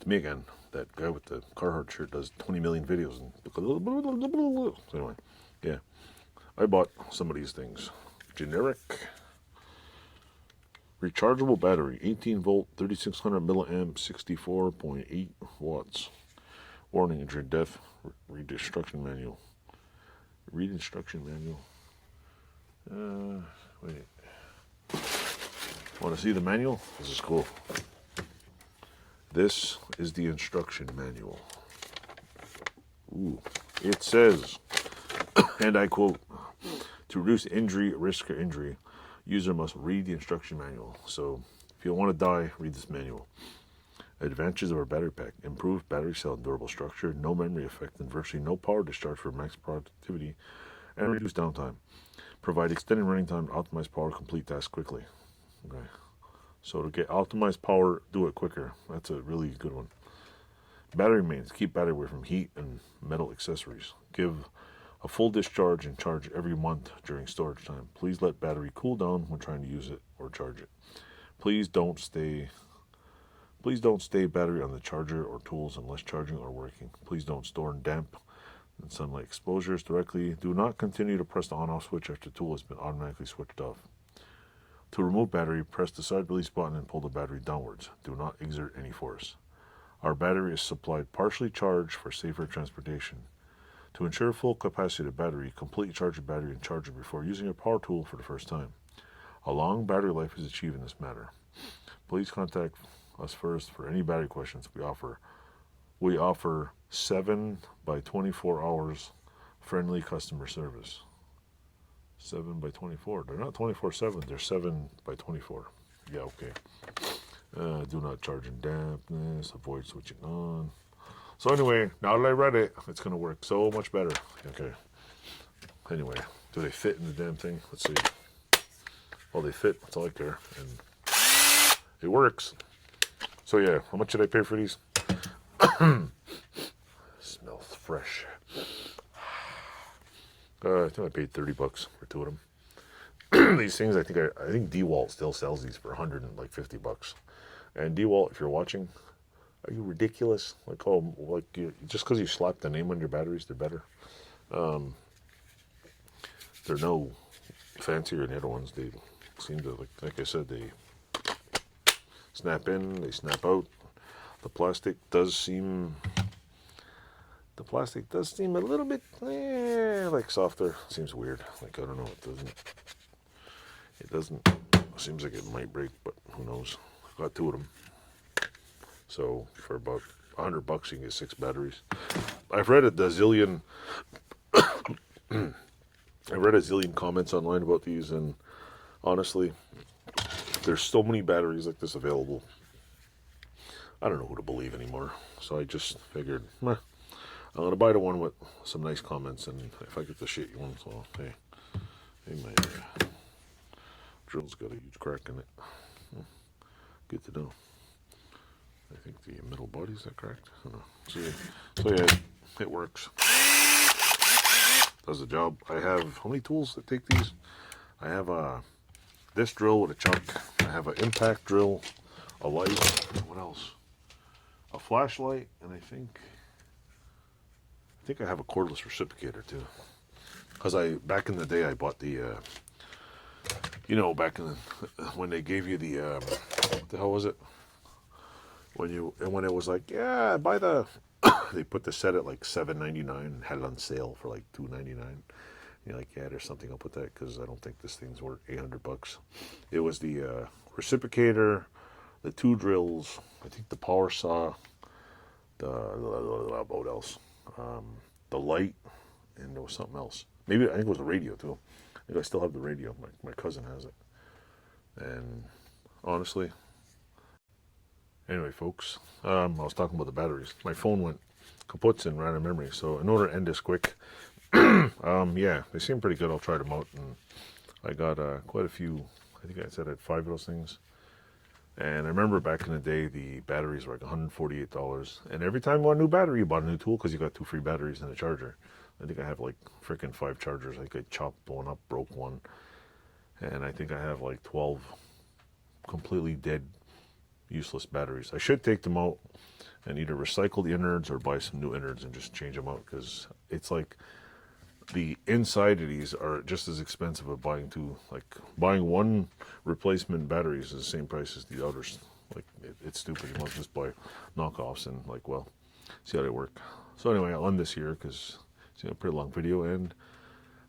to me again. That guy with the Carhartt shirt does 20 million videos. So anyway, yeah. I bought some of these things. Generic rechargeable battery, 18 volt, 3600 milliamp, 64.8 watts. Warning: injury, death. Read instruction manual. Read instruction manual. Wait. Want to see the manual? This is cool. This is the instruction manual. Ooh. It says, and I quote, to reduce injury, risk or injury, user must read the instruction manual. So if you don't want to die, read this manual. Advantages of our battery pack: improved battery cell and durable structure, no memory effect, and virtually no power discharge for max productivity, and reduced downtime. Provide extended running time, optimize power, complete tasks quickly. Okay. So to get optimized power, do it quicker. That's a really good one. Battery maintenance: keep battery away from heat and metal accessories. Give a full discharge and charge every month during storage time. Please let battery cool down when trying to use it or charge it. Please don't stay battery on the charger or tools unless charging or working. Please don't store in damp and sunlight exposures directly. Do not continue to press the on-off switch after the tool has been automatically switched off. To remove battery, press the side release button and pull the battery downwards. Do not exert any force. Our battery is supplied partially charged for safer transportation. To ensure full capacity of the battery, completely charge your battery and charge it before using your power tool for the first time. A long battery life is achieved in this manner. Please contact us first for any battery questions. We offer 7 by 24 hours friendly customer service. 7 by 24. They're not 24/7. They're 7 by 24. Yeah, okay. Do not charge in dampness. Avoid switching on. So anyway, now that I read it, it's going to work so much better. Okay. Anyway, do they fit in the damn thing? Let's see. Well, they fit. That's all I care. And it works. So yeah, how much did I pay for these? Smells fresh. I think I paid $30 for 2 of them. These things, I think DEWALT still sells these for $150. And DEWALT, if you're watching, are you ridiculous? Just because you slap the name on your batteries, they're better. They're no fancier than the other ones. They seem to, like I said, they snap in, they snap out. The plastic does seem a little bit like softer. Seems weird. Like, I don't know. It doesn't. Seems like it might break, but who knows? I got 2 of them. So for about $100, you can get 6 batteries. I've read a zillion comments online about these, and honestly, there's so many batteries like this available. I don't know who to believe anymore. So I just figured, I'm gonna buy the one with some nice comments, and if I get the shitty one, so hey, my drill's got a huge crack in it. Good to know. I think the middle body, is that cracked? I don't know. So yeah, it works. Does the job. I have, how many tools that take these? I have this drill with a chuck. I have an impact drill, a light. What else? A flashlight, and I think I have a cordless reciprocator too. Because back in the day, I bought the, back in when they gave you the, what the hell was it? When it was like, yeah, buy the, they put the set at like $7.99 and had it on sale for like $2.99. You're like, yeah, there's something up with that, because I don't think this thing's worth $800. It was the reciprocator, the 2 drills, I think the power saw, what else? The light, and there was something else. Maybe, I think it was a radio too. I think I still have the radio. My cousin has it. And honestly, anyway, folks, I was talking about the batteries. My phone went kaput and ran out of memory. So in order to end this quick, yeah, they seem pretty good. I'll try them out. And I got quite a few. I think I said I had 5 of those things. And I remember back in the day, the batteries were like $148. And every time you bought a new battery, you bought a new tool, because you got 2 free batteries and a charger. I think I have like freaking 5 chargers. I think I chopped one up, broke one. And I think I have like 12 completely dead useless batteries. I should take them out and either recycle the innards or buy some new innards and just change them out, because it's like the inside of these are just as expensive as buying two. Like buying one replacement batteries is the same price as the others. Like it's stupid. You must just buy knockoffs and like, well, see how they work. So anyway, I'll end this here because it's a pretty long video, and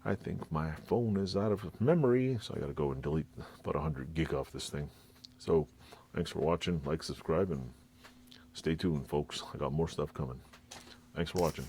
I think my phone is out of memory, so I got to go and delete about 100 gig off this thing. So thanks for watching. Like, subscribe, and stay tuned, folks. I got more stuff coming. Thanks for watching.